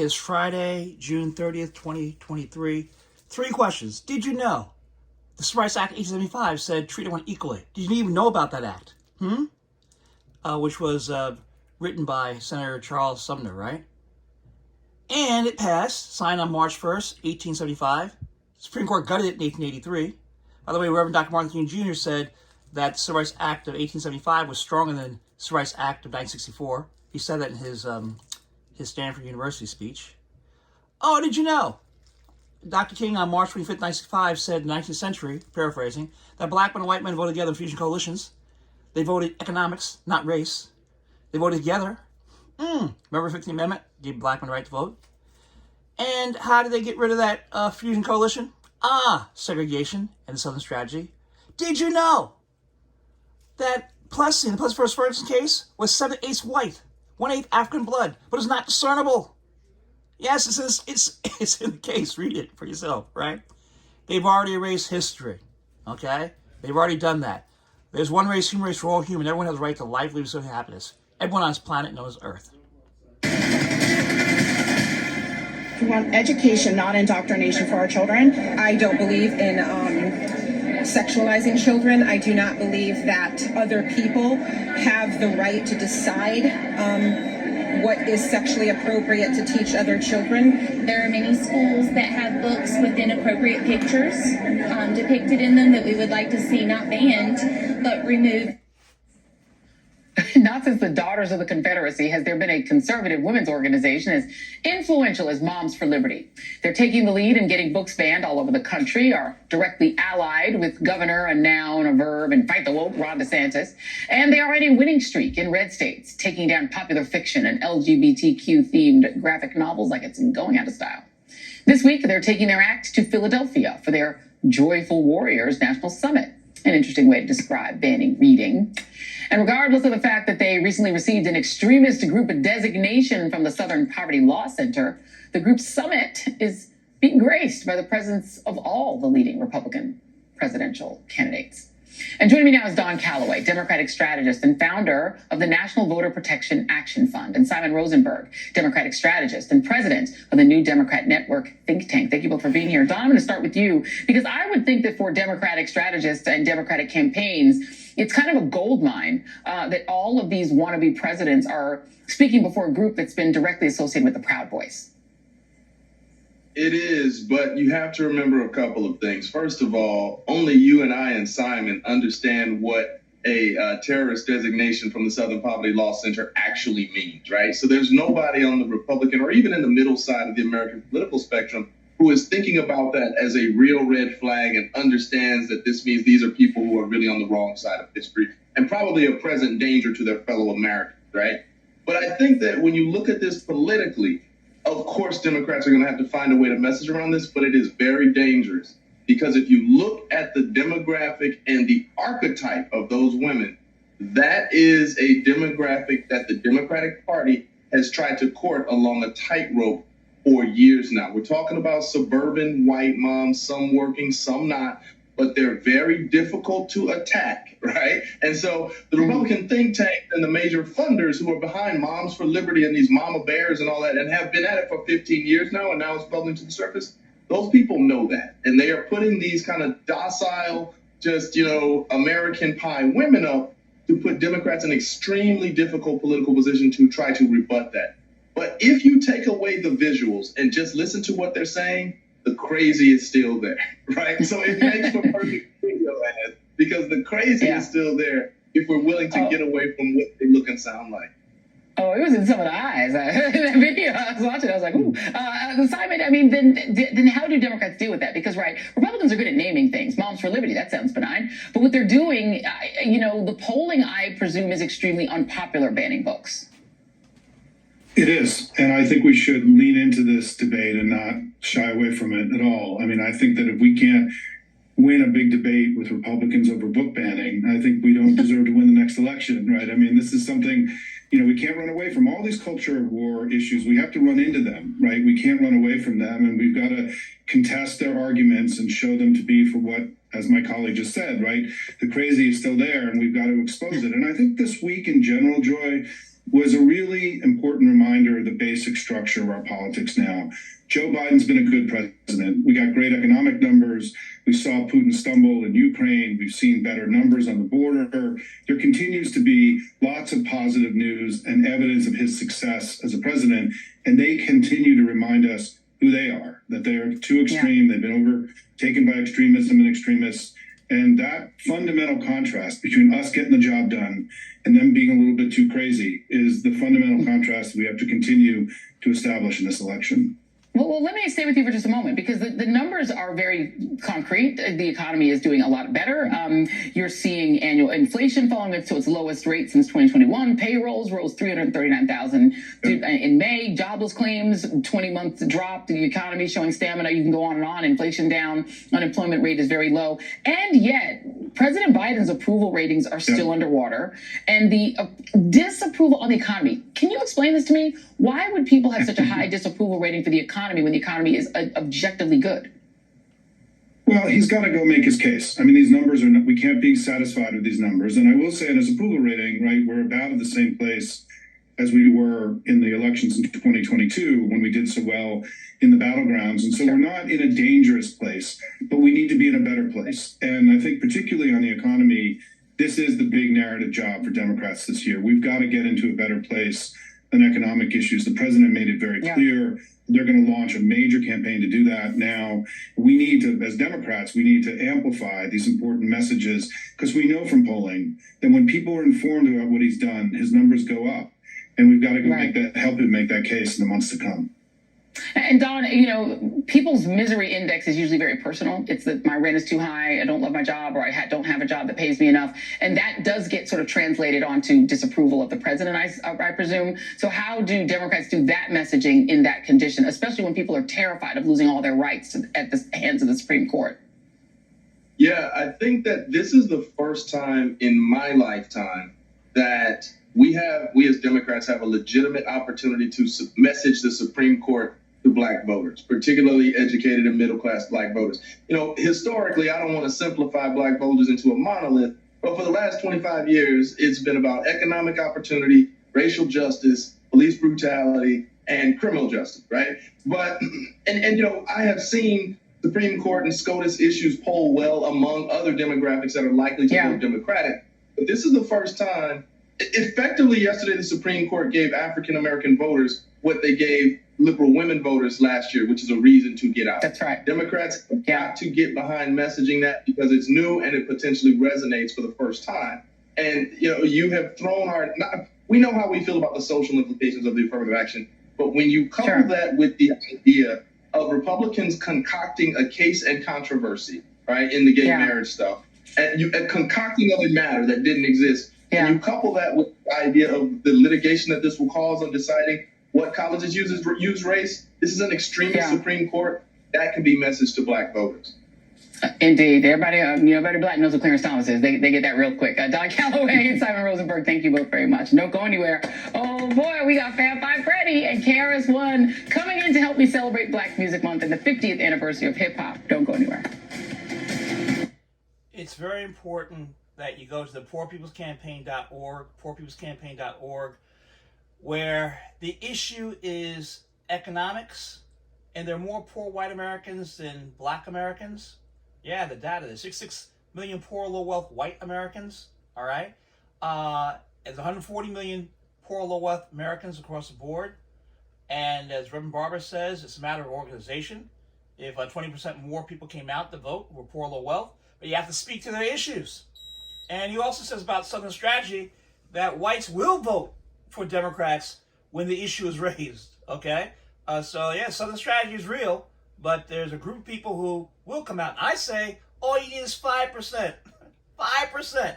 Is Friday, June 30th, 2023. Three questions. Did you know the Civil Rights Act 1875 said treat everyone equally? Did you even know about that act? Which was written by Senator Charles Sumner, right? And it passed, signed on March 1st, 1875. The Supreme Court gutted it in 1883. By the way, Reverend Dr. Martin Luther King Jr. said that the Civil Rights Act of 1875 was stronger than the Civil Rights Act of 1964. He said that in his Stanford University speech. Oh, did you know? Dr. King on March 25th, 1965 said in the 19th century, paraphrasing, that black men and white men voted together in fusion coalitions. They voted economics, not race. They voted together. Remember the 15th Amendment? Gave black men the right to vote. And how did they get rid of that fusion coalition? Segregation and the Southern Strategy. Did you know that Plessy, in the Plessy vs. Ferguson case, was 7/8 white, 1/8 African blood, but it's not discernible? Yes, it's in the case. Read it for yourself, right? They've already erased history, okay? They've already done that. There's one race, human race, we're all human. Everyone has a right to life, liberty, and happiness. Everyone on this planet known as Earth. We want education, not indoctrination for our children. I don't believe in sexualizing children. I do not believe that other people have the right to decide what is sexually appropriate to teach other children. There are many schools that have books with inappropriate pictures depicted in them that we would like to see not banned, but removed. Not since the Daughters of the Confederacy has there been a conservative women's organization as influential as Moms for Liberty. They're taking the lead and getting books banned all over the country, are directly allied with Governor, a noun, a verb, and Fight the Woke, Ron DeSantis. And they are in a winning streak in red states, taking down popular fiction and LGBTQ-themed graphic novels like it's going out of style. This week, they're taking their act to Philadelphia for their Joyful Warriors National Summit. An interesting way to describe banning reading. And regardless of the fact that they recently received an extremist group designation from the Southern Poverty Law Center, the group's summit is being graced by the presence of all the leading Republican presidential candidates. And joining me now is Don Calloway, Democratic strategist and founder of the National Voter Protection Action Fund, and Simon Rosenberg, Democratic strategist and president of the New Democrat Network think tank. Thank you both for being here. Don, I'm going to start with you, because I would think that for Democratic strategists and Democratic campaigns, it's kind of a gold mine that all of these wannabe presidents are speaking before a group that's been directly associated with the Proud Boys. It is, but you have to remember a couple of things. First of all, only you and I and Simon understand what a terrorist designation from the Southern Poverty Law Center actually means, right? So there's nobody on the Republican or even in the middle side of the American political spectrum who is thinking about that as a real red flag and understands that this means these are people who are really on the wrong side of history and probably a present danger to their fellow Americans, right? But I think that when you look at this politically, of course, Democrats are going to have to find a way to message around this, but it is very dangerous because if you look at the demographic and the archetype of those women, that is a demographic that the Democratic Party has tried to court along a tightrope for years now. We're talking about suburban white moms, some working, some not, but they're very difficult to attack, right? And so the Republican think tank and the major funders who are behind Moms for Liberty and these mama bears and all that and have been at it for 15 years now and now it's bubbling to the surface, those people know that. And they are putting these kind of docile, just, American pie women up to put Democrats in an extremely difficult political position to try to rebut that. But if you take away the visuals and just listen to what they're saying, the crazy is still there, right? So it makes for perfect video ads because the crazy is still there if we're willing to get away from what they look and sound like. Oh, it was in some of the eyes. In that video I was watching, I was like, ooh. Simon, I mean, then how do Democrats deal with that? Because, right, Republicans are good at naming things. Moms for Liberty, that sounds benign. But what they're doing, the polling, I presume, is extremely unpopular banning books. It is, and I think we should lean into this debate and not shy away from it at all. I mean, I think that if we can't win a big debate with Republicans over book banning, I think we don't deserve to win the next election, right? I mean, this is something, we can't run away from all these culture war issues. We have to run into them, right? We can't run away from them, and we've got to contest their arguments and show them to be for what, as my colleague just said, right? The crazy is still there, and we've got to expose it. And I think this week in general, Joy, was a really important reminder of the basic structure of our politics now. Joe Biden's been a good president. We got great economic numbers. We saw Putin stumble in Ukraine. We've seen better numbers on the border. There continues to be lots of positive news and evidence of his success as a president. And they continue to remind us who they are, that they are too extreme. They've been overtaken by extremism and extremists. And that fundamental contrast between us getting the job done and them being a little bit too crazy is the fundamental contrast we have to continue to establish in this election. Well, let me stay with you for just a moment, because the numbers are very concrete. The economy is doing a lot better. You're seeing annual inflation falling to its lowest rate since 2021. Payrolls rose 339,000 in May. Jobless claims, 20-month drop. The economy showing stamina. You can go on and on. Inflation down. Unemployment rate is very low. And yet, President Biden's approval ratings are still underwater. And the disapproval on the economy. Can you explain this to me? Why would people have such a high disapproval rating for the economy when the economy is objectively good? Well, he's got to go make his case. I mean, these numbers we can't be satisfied with these numbers. And I will say in his approval rating, right, we're about at the same place as we were in the elections in 2022 when we did so well in the battlegrounds. And so we're not in a dangerous place, but we need to be in a better place. And I think particularly on the economy, this is the big narrative job for Democrats this year. We've got to get into a better place on economic issues. The president made it very clear. They're going to launch a major campaign to do that now. We need to, as Democrats, we need to amplify these important messages, because we know from polling that when people are informed about what he's done, his numbers go up. And we've got to go help him make that case in the months to come. And Don, you know, people's misery index is usually very personal. It's that my rent is too high, I don't love my job, or I don't have a job that pays me enough. And that does get sort of translated onto disapproval of the president, I presume. So how do Democrats do that messaging in that condition, especially when people are terrified of losing all their rights at the hands of the Supreme Court? Yeah, I think that this is the first time in my lifetime that we as Democrats have a legitimate opportunity to message the Supreme Court to Black voters, particularly educated and middle-class Black voters. You know, historically, I don't want to simplify Black voters into a monolith, but for the last 25 years, it's been about economic opportunity, racial justice, police brutality, and criminal justice, right? But, and you know, I have seen Supreme Court and SCOTUS issues poll well among other demographics that are likely to vote Democratic. But this is the first time. Effectively, yesterday, the Supreme Court gave African-American voters what they gave liberal women voters last year, which is a reason to get out. That's right. Democrats have got to get behind messaging that, because it's new and it potentially resonates for the first time. And, you know, you have thrown we know how we feel about the social implications of the affirmative action, but when you couple that with the idea of Republicans concocting a case and controversy, right, in the gay marriage stuff, and concocting of a matter that didn't exist, and you couple that with the idea of the litigation that this will cause on deciding what colleges use race, this is an extremist Supreme Court. That can be messaged to Black voters. Indeed. Everybody, everybody Black knows what Clarence Thomas is. They get that real quick. Don Calloway and Simon Rosenberg, thank you both very much. Don't go anywhere. Oh boy, we got Fab Five Freddy and KRS-One coming in to help me celebrate Black Music Month and the 50th anniversary of hip hop. Don't go anywhere. It's very important that you go to the poorpeoplescampaign.org, where the issue is economics, and there are more poor white Americans than Black Americans. Yeah, the data, there's 66 million poor low-wealth white Americans, all right? There's 140 million poor low-wealth Americans across the board, and as Reverend Barber says, it's a matter of organization. If 20% more people came out to vote were poor low-wealth, but you have to speak to their issues. And he also says about Southern Strategy that whites will vote for Democrats when the issue is raised, okay? Southern Strategy is real, but there's a group of people who will come out. And I say all you need is 5%, 5%,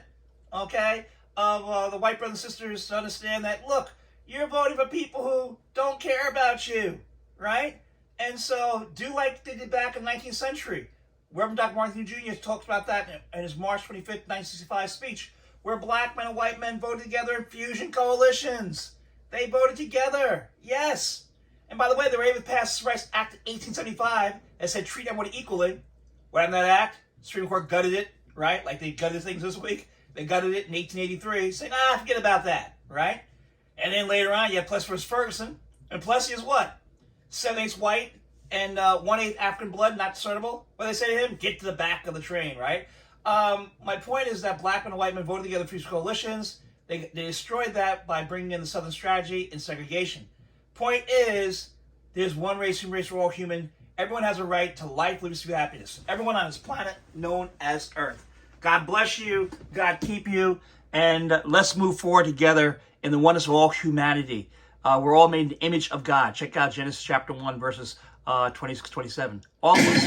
okay, of the white brothers and sisters to understand that, look, you're voting for people who don't care about you, right? And so do like they did back in the 19th century. Reverend Dr. Martin Luther Jr. talked about that in his March 25th, 1965 speech, where Black men and white men voted together in fusion coalitions. They voted together, yes. And by the way, they were able to pass the Rights Act of 1875 that said treat everyone equally. What happened to that act? The Supreme Court gutted it, right? Like they gutted things this week. They gutted it in 1883, saying, forget about that, right? And then later on, you have Plessy versus Ferguson. And Plessy is what? 7/8 white and 1/8 African blood, not discernible. What they say to him? Get to the back of the train, right? My point is that black men and white men voted together for these coalitions. They destroyed that by bringing in the Southern strategy and segregation. Point is, there's one race, human race, we're all human. Everyone has a right to life, liberty, happiness. Everyone on this planet known as Earth. God bless you. God keep you. And let's move forward together in the oneness of all humanity. We're all made in the image of God. Check out Genesis chapter 1, verses 26, 27. All of us.